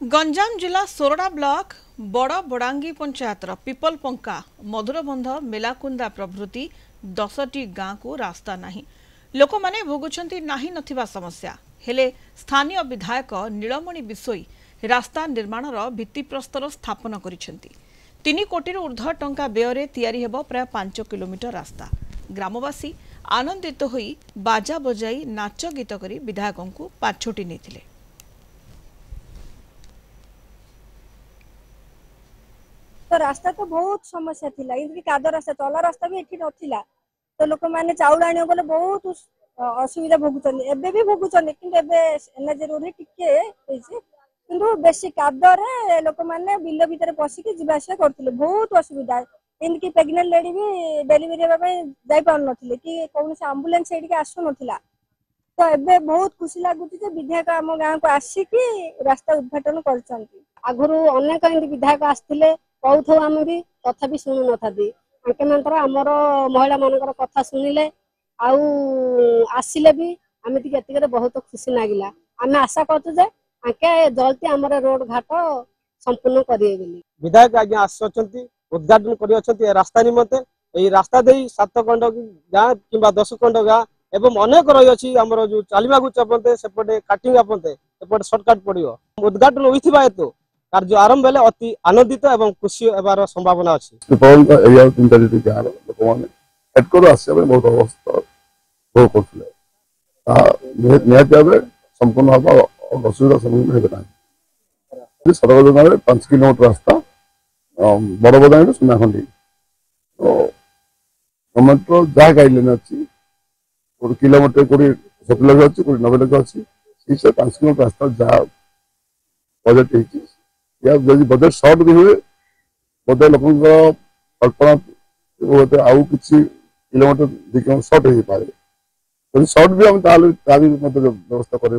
गंजाम जिला सोरडा ब्लॉक बड़ बड़ांगी पंचायत पिपलपंका मधुरबंध मेलाकुंदा प्रभृति 10टी गाँ को रास्ता नहीं लोक माने भोगुछंती नाही नथिबा समस्या हेले स्थानीय विधायक नीलमणि बिसोई रास्ता निर्माणर भित्तिप्रस्तर स्थापन करिसेंती 3 कोटी ऊर्ध्व टंका व्यय तैयारी हेबो प्राय 5 किलोमीटर रास्ता ग्रामवासी आनंदित होई बाजा बजाई नाच गीत करी विधायकों को पाछोटी नेथिले। तो रास्ता तो बहुत समस्या थिला इनकी कादो रास्ता तला रास्ता भी एठी नथिला तो लोक माने चाउल आनियो बोले बहुत असुविधा भोगुचन एबे भी भोगुचन किंतु एबे एनएच रोड टिके होइसे किंतु बेसी कादो रे लोक माने बिल भीतर पसी के जीवा आशा करथिले बहुत असुविधा इनकी प्रेग्नेंट लेडी भी डेलीवरी हेबा पय जाई पार नथिले कि कोन से एम्बुलेंस एडी के आसु नथिला तो एबे बहुत खुशी लागुची जे विधायक आम गाँ को आसी कि रास्ता उद्घाटन करचंती आगुरु अनेक विधायक आस्थिले कहू आम भी कथा भी शुणु ना आमर महिला मान कथा शुणिले आसिले भी आम टी बहुत खुशी लगिला आम आशा करूँ जे आके जल्दी आम रोड घाट संपूर्ण करेंगे विधायक आज्ञा आसुच्च उद्घाटन कर रास्ता निमंते यही रास्ता दे 7 खंड गाँ कि 10 खंड गाँ एवं अनेक रही आमर जो चलवा चपते सेपटे काटिंग आपते सेपटे सर्टकट पड़ो उद्घाटन होता हेतु कार्य आरंभ हेले अति आनंदित एवं खुशी होबार संभावना अच्छी संपूर्ण असुविधा सम्मुखीन सड़क योजना 5 किलोमीटर रास्ता बड़ बदाणी सुनाखंडी तो गवर्नमेंट जहाँ गाइडलाइन अच्छी 1 किलोमीटर 70 लाख अच्छी 90 लाख अच्छी 5 किलोमीटर रास्ता जहाँ बजेट होती बजेट सर्ट भी हुए बोधे लोक कल्पना आउ कि किलोमीटर 2 किलोमीटर सर्ट हो पाए सर्ट भी हम व्यवस्था कर